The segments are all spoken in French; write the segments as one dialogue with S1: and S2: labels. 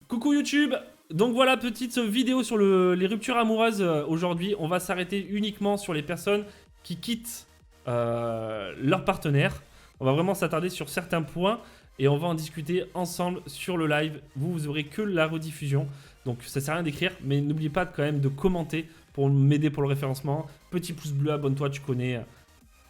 S1: Coucou YouTube. Donc voilà, petite vidéo sur les ruptures amoureuses aujourd'hui. On va s'arrêter uniquement sur les personnes qui quittent leur partenaire. On va vraiment s'attarder sur certains points et on va en discuter ensemble sur le live. Vous aurez que la rediffusion, donc ça sert à rien d'écrire, mais n'oubliez pas quand même de commenter pour m'aider pour le référencement. Petit pouce bleu, abonne-toi, tu connais.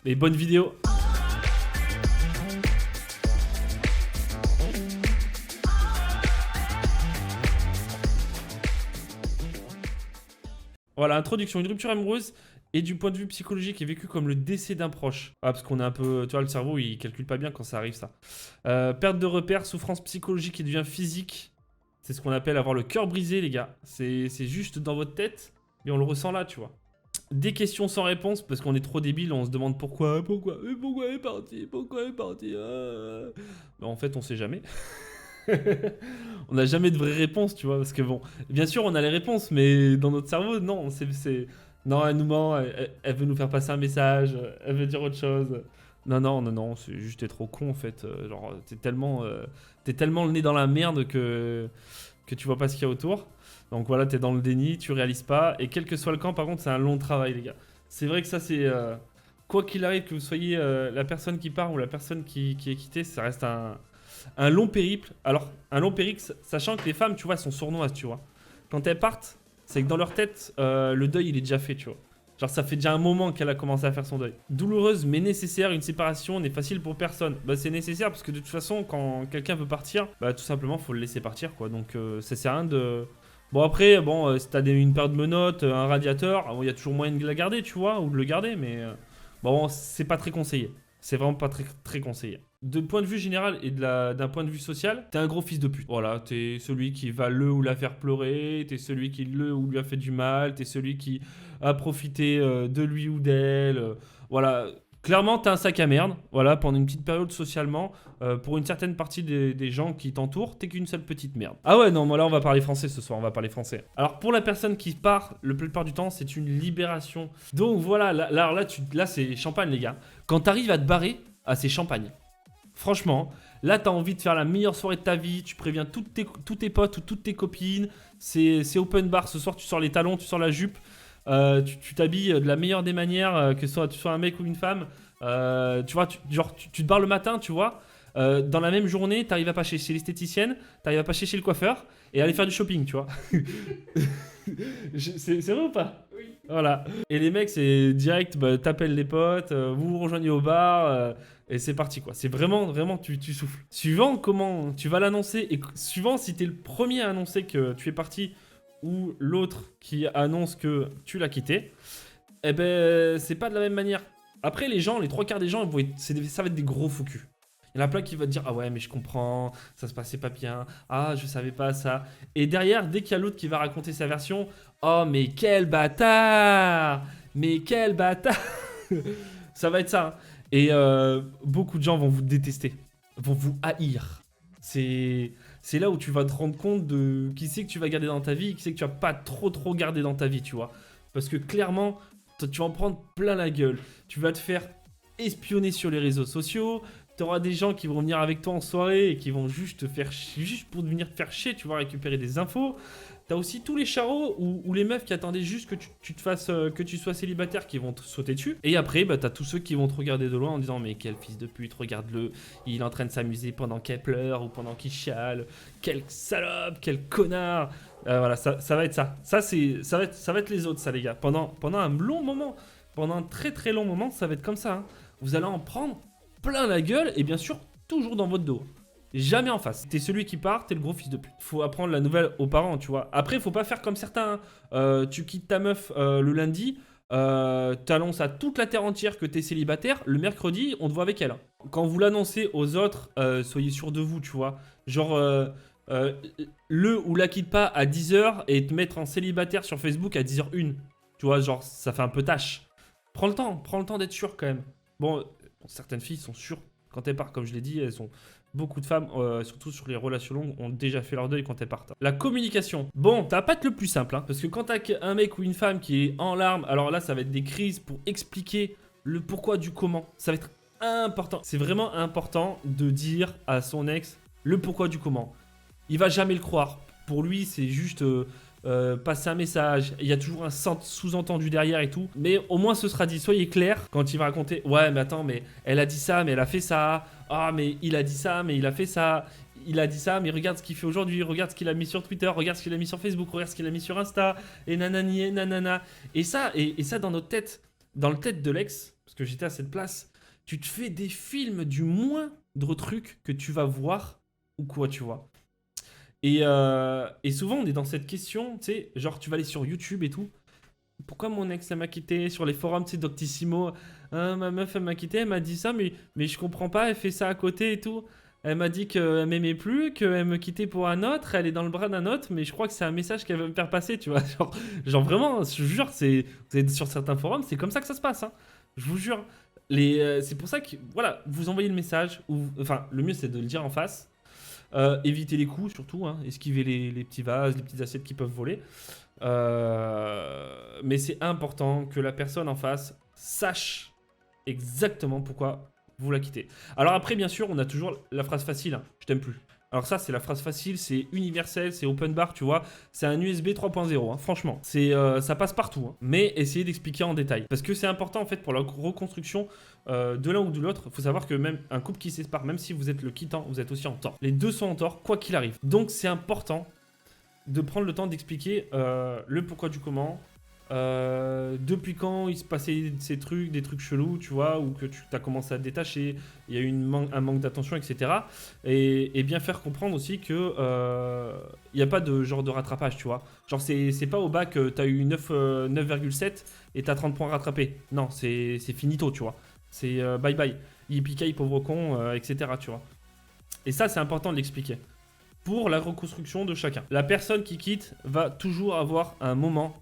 S1: Et bonne vidéo. Voilà, introduction. Une rupture amoureuse et du point de vue psychologique est vécue comme le décès d'un proche. Ah, parce qu'on est un peu... Tu vois, le cerveau, il calcule pas bien quand ça arrive, ça. Perte de repères, souffrance psychologique qui devient physique. C'est ce qu'on appelle avoir le cœur brisé, les gars. C'est juste dans votre tête, mais on le ressent là, tu vois. Des questions sans réponse, parce qu'on est trop débile, on se demande pourquoi elle est partie, Mais en fait, on sait jamais. On n'a jamais de vraie réponse, tu vois, parce que bon, bien sûr, on a les réponses, mais dans notre cerveau, non, non, elle nous ment, elle veut nous faire passer un message, elle veut dire autre chose. Non, c'est juste t'es trop con en fait. Genre, t'es tellement le nez dans la merde que tu vois pas ce qu'il y a autour. Donc voilà, t'es dans le déni, tu réalises pas. Et quel que soit le camp, par contre, c'est un long travail, les gars. C'est vrai que ça, c'est quoi qu'il arrive, que vous soyez la personne qui part ou la personne qui est quittée, ça reste un long périple. Alors, un long périple, sachant que les femmes, tu vois, elles sont sournoises, tu vois. Quand elles partent, c'est que dans leur tête, le deuil, il est déjà fait, tu vois. Genre, ça fait déjà un moment qu'elle a commencé à faire son deuil. Douloureuse, mais nécessaire, une séparation n'est facile pour personne. Bah, c'est nécessaire parce que de toute façon, quand quelqu'un veut partir, bah, tout simplement, faut le laisser partir, quoi. Donc, ça sert à rien de... Bon, après, bon, si t'as une paire de menottes, un radiateur, il y a toujours moyen de la garder, tu vois, ou de le garder, mais... bon, c'est pas très conseillé. C'est vraiment pas très conseillé. De point de vue général et d'un point de vue social, t'es un gros fils de pute. Voilà, t'es celui qui va le ou la faire pleurer, t'es celui qui le ou lui a fait du mal, t'es celui qui a profité de lui ou d'elle. Voilà, clairement t'es un sac à merde. Voilà, pendant une petite période socialement, pour une certaine partie des gens qui t'entourent, t'es qu'une seule petite merde. Ah ouais, non, moi là on va parler français ce soir, on va parler français. Alors pour la personne qui part, le plupart du temps, c'est une libération. Donc voilà, là c'est champagne les gars. Quand t'arrives à te barrer, c'est champagne. Franchement, là, t'as envie de faire la meilleure soirée de ta vie. Tu préviens tous tes potes ou toutes tes copines. C'est open bar. Ce soir, tu sors les talons, tu sors la jupe. Tu t'habilles de la meilleure des manières, que tu sois un mec ou une femme. Tu vois, tu te barres le matin, tu vois. Dans la même journée, t'arrives à passer chez l'esthéticienne, t'arrives à passer chez le coiffeur et aller faire du shopping, tu vois. C'est vrai ou pas? Oui. Voilà. Et les mecs, c'est direct, bah, t'appelles les potes, vous vous rejoignez au bar, et c'est parti, quoi. C'est vraiment, tu souffles. Suivant comment tu vas l'annoncer, et suivant si t'es le premier à annoncer que tu es parti, ou l'autre qui annonce que tu l'as quitté, eh ben, c'est pas de la même manière. Après, les trois quarts des gens, ça va être des gros faux culs. Il y en a plein qui vont te dire « Ah ouais, mais je comprends, ça se passait pas bien. Ah, je savais pas ça. » Et derrière, dès qu'il y a l'autre qui va raconter sa version, « Oh, mais quel bâtard! Mais quel bâtard !» Ça va être ça. Et beaucoup de gens vont vous détester, vont vous haïr. C'est là où tu vas te rendre compte de qui c'est que tu vas garder dans ta vie et qui c'est que tu vas pas trop garder dans ta vie, tu vois. Parce que clairement, tu vas en prendre plein la gueule. Tu vas te faire espionner sur les réseaux sociaux. T'auras des gens qui vont venir avec toi en soirée et qui vont juste te faire juste pour venir te faire chier, tu vas récupérer des infos. T'as aussi tous les charros ou les meufs qui attendaient juste que tu te fasses que tu sois célibataire qui vont te sauter dessus. Et après, bah, t'as tous ceux qui vont te regarder de loin en disant mais quel fils de pute, regarde-le, il est en train de s'amuser pendant qu'elle pleure ou pendant qu'il chiale. Quel salope, quel connard. Voilà, ça va être ça. Ça va être les autres, ça les gars. Pendant un long moment, pendant un très long moment, ça va être comme ça. Hein. Vous allez en prendre plein la gueule et bien sûr toujours dans votre dos. Jamais en face. T'es celui qui part, t'es le gros fils de pute. Faut apprendre la nouvelle aux parents, tu vois. Après, faut pas faire comme certains. Tu quittes ta meuf le lundi, t'annonces à toute la terre entière que t'es célibataire. Le mercredi, on te voit avec elle. Quand vous l'annoncez aux autres, soyez sûr de vous, tu vois. Genre, le ou la quitte pas à 10h et te mettre en célibataire sur Facebook à 10h01. Tu vois, genre, ça fait un peu tâche. Prends le temps d'être sûr quand même. Bon, certaines filles sont sûres quand elles partent, comme je l'ai dit, beaucoup de femmes, surtout sur les relations longues, ont déjà fait leur deuil quand elles partent. La communication. Bon, ça va pas être le plus simple, hein, parce que quand t'as un mec ou une femme qui est en larmes, alors là, ça va être des crises pour expliquer le pourquoi du comment. Ça va être important. C'est vraiment important de dire à son ex le pourquoi du comment. Il va jamais le croire. Pour lui, c'est juste passer un message. Il y a toujours un sous-entendu derrière et tout. Mais au moins, ce sera dit. Soyez clair quand il va raconter. Ouais, mais attends, mais elle a dit ça, mais elle a fait ça. Ah, mais il a dit ça, mais il a fait ça. Il a dit ça, mais regarde ce qu'il fait aujourd'hui. Regarde ce qu'il a mis sur Twitter. Regarde ce qu'il a mis sur Facebook. Regarde ce qu'il a mis sur Insta. Et nanani, et nanana. Et ça, dans notre tête, dans le tête de l'ex, parce que j'étais à cette place, tu te fais des films du moindre truc que tu vas voir ou quoi, tu vois. Et souvent, on est dans cette question, tu sais, genre, tu vas aller sur YouTube et tout. Pourquoi mon ex, elle m'a quitté sur les forums, tu sais, Doctissimo. Hein, ma meuf, elle m'a quitté, elle m'a dit ça, mais je comprends pas, elle fait ça à côté et tout. Elle m'a dit qu'elle m'aimait plus, qu'elle me quittait pour un autre, elle est dans le bras d'un autre, mais je crois que c'est un message qu'elle veut me faire passer, tu vois. Genre vraiment, je vous jure, vous êtes sur certains forums, c'est comme ça que ça se passe, hein. Je vous jure. C'est pour ça que, voilà, vous envoyez le message, enfin, le mieux c'est de le dire en face. Éviter les coups surtout, hein, esquiver les petits vases, les petites assiettes qui peuvent voler. Mais c'est important que la personne en face sache exactement pourquoi vous la quittez. Alors après, bien sûr, on a toujours la phrase facile, hein, je t'aime plus. Alors ça, c'est la phrase facile, c'est universel, c'est open bar, tu vois. C'est un USB 3.0, hein, franchement. Ça passe partout. Hein. Mais essayez d'expliquer en détail. Parce que c'est important, en fait, pour la reconstruction de l'un ou de l'autre. Il faut savoir que même un couple qui se sépare, même si vous êtes le quittant, vous êtes aussi en tort. Les deux sont en tort, quoi qu'il arrive. Donc c'est important de prendre le temps d'expliquer le pourquoi du comment. Depuis quand il se passait des trucs chelous, tu vois, ou que tu as commencé à te détacher, il y a eu un manque d'attention, etc. Et bien faire comprendre aussi que il n'y a pas de genre de rattrapage, tu vois. Genre, c'est pas au bac, tu as eu 9,7 et tu as 30 points rattrapés. Non, c'est finito, tu vois. C'est bye bye. Yippee pauvre con, etc., tu vois. Et ça, c'est important de l'expliquer. Pour la reconstruction de chacun. La personne qui quitte va toujours avoir un moment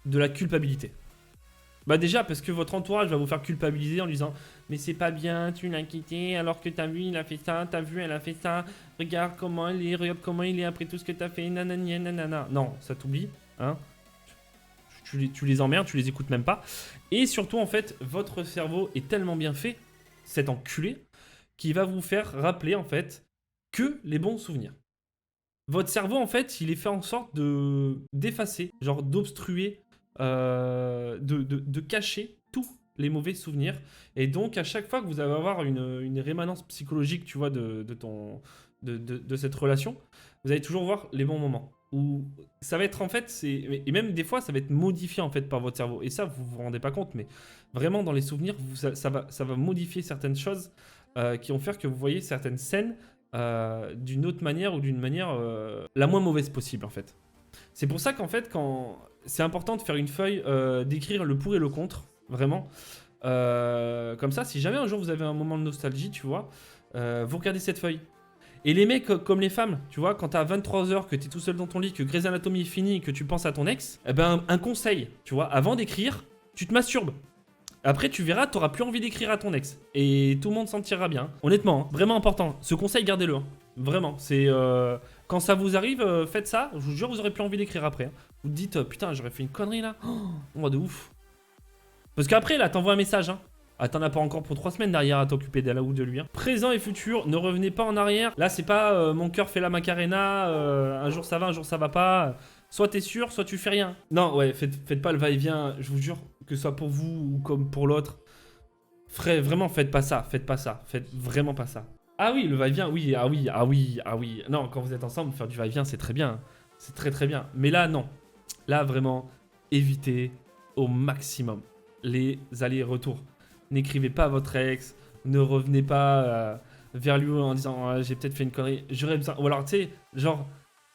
S1: de la culpabilité. Bah déjà parce que votre entourage va vous faire culpabiliser en lui disant mais c'est pas bien, tu l'as quitté alors que t'as vu il a fait ça, t'as vu elle a fait ça, regarde comment il est après tout ce que t'as fait, nanani nanana. Non, ça t'oublie, hein. Tu les emmerdes, tu les écoutes même pas. Et surtout en fait, votre cerveau est tellement bien fait, cet enculé, qui va vous faire rappeler en fait que les bons souvenirs. Votre cerveau en fait, il est fait en sorte d'effacer, genre d'obstruer, de cacher tous les mauvais souvenirs. Et donc, à chaque fois que vous allez avoir une rémanence psychologique, tu vois, de cette relation, vous allez toujours voir les bons moments. Où ça va être en fait, et même des fois, ça va être modifié en fait par votre cerveau. Et ça, vous vous rendez pas compte, mais vraiment dans les souvenirs, ça va modifier certaines choses qui vont faire que vous voyez certaines scènes d'une autre manière ou d'une manière la moins mauvaise possible en fait. C'est pour ça qu'en fait, c'est important de faire une feuille, d'écrire le pour et le contre, vraiment. Comme ça, si jamais un jour vous avez un moment de nostalgie, tu vois, vous regardez cette feuille. Et les mecs, comme les femmes, tu vois, quand t'as 23h, que t'es tout seul dans ton lit, que Grey's Anatomy est fini et que tu penses à ton ex, eh ben, un conseil, tu vois, avant d'écrire, tu te masturbes. Après, tu verras, t'auras plus envie d'écrire à ton ex. Et tout le monde s'en tirera bien. Honnêtement, hein, vraiment important. Ce conseil, gardez-le. Hein. Vraiment, c'est... quand ça vous arrive, faites ça. Je vous jure, vous aurez plus envie d'écrire après. Hein. Vous te dites, putain, j'aurais fait une connerie là. Oh, de ouf. Parce qu'après, là, t'envoies un message. Hein. Ah, t'en as pas encore pour 3 semaines derrière à t'occuper d'elle ou de lui. Hein. Présent et futur, ne revenez pas en arrière. Là, c'est pas mon cœur fait la macarena. Un jour ça va, un jour ça va pas. Soit t'es sûr, soit tu fais rien. Non, ouais, faites pas le va-et-vient. Je vous jure, que ce soit pour vous ou comme pour l'autre. Vraiment, faites pas ça. Faites pas ça. Faites vraiment pas ça. Ah oui, le va-et-vient, oui, ah oui, ah oui, ah oui. Non, quand vous êtes ensemble, faire du va-et-vient, c'est très bien. C'est très très bien. Mais là, non. Là, vraiment, évitez au maximum les allers-retours. N'écrivez pas à votre ex. Ne revenez pas vers lui en disant j'ai peut-être fait une connerie. J'aurais besoin. Ou alors, tu sais, genre,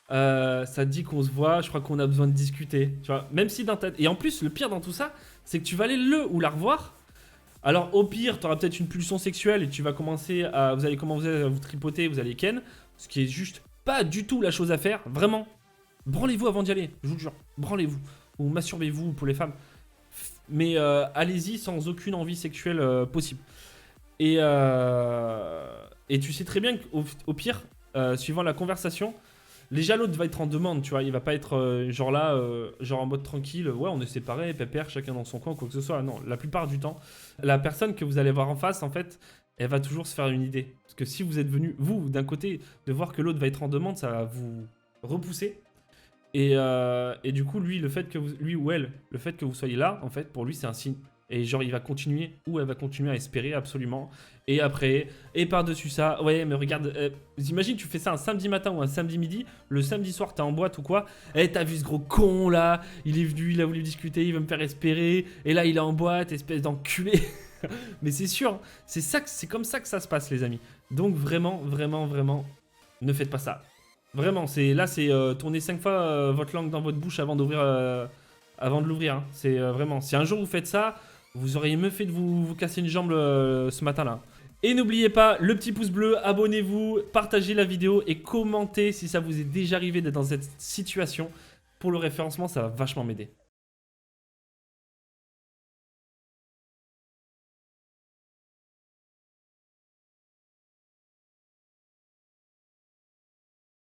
S1: ça te dit qu'on se voit, je crois qu'on a besoin de discuter. Tu vois, même si dans ta... Et en plus, le pire dans tout ça, c'est que tu vas aller le ou la revoir. Alors au pire, tu auras peut-être une pulsion sexuelle et tu vas commencer à... Vous allez commencer à vous tripoter, vous allez ken. Ce qui est juste pas du tout la chose à faire. Vraiment. Branlez-vous avant d'y aller, je vous le jure. Branlez-vous. Ou masturbez-vous pour les femmes. Mais allez-y sans aucune envie sexuelle possible. Et tu sais très bien qu'au pire, suivant la conversation, déjà l'autre va être en demande, tu vois. Il va pas être genre là, genre en mode tranquille. Ouais, on est séparés, pépère, chacun dans son coin, quoi que ce soit. Non, la plupart du temps, la personne que vous allez voir en face, en fait, elle va toujours se faire une idée. Parce que si vous êtes venu, vous, d'un côté, de voir que l'autre va être en demande, ça va vous repousser. Et du coup, lui, le fait que vous, lui ou elle, le fait que vous soyez là, en fait, pour lui, c'est un signe. Et genre, il va continuer, ou elle va continuer à espérer absolument. Et après, et par-dessus ça, ouais, mais regarde, imagine, tu fais ça un samedi matin ou un samedi midi, le samedi soir, t'es en boîte ou quoi, et t'as vu ce gros con là, il est venu, il a voulu discuter, il veut me faire espérer, et là, il est en boîte, espèce d'enculé. Mais c'est sûr, c'est comme ça que ça se passe, les amis. Donc, vraiment, vraiment, vraiment, ne faites pas ça. Vraiment, c'est tourner 5 fois votre langue dans votre bouche avant d'ouvrir, avant de l'ouvrir. Hein. C'est vraiment, si un jour vous faites ça, vous auriez mieux fait de vous casser une jambe ce matin-là. Et n'oubliez pas, le petit pouce bleu, abonnez-vous, partagez la vidéo et commentez si ça vous est déjà arrivé d'être dans cette situation. Pour le référencement, ça va vachement m'aider.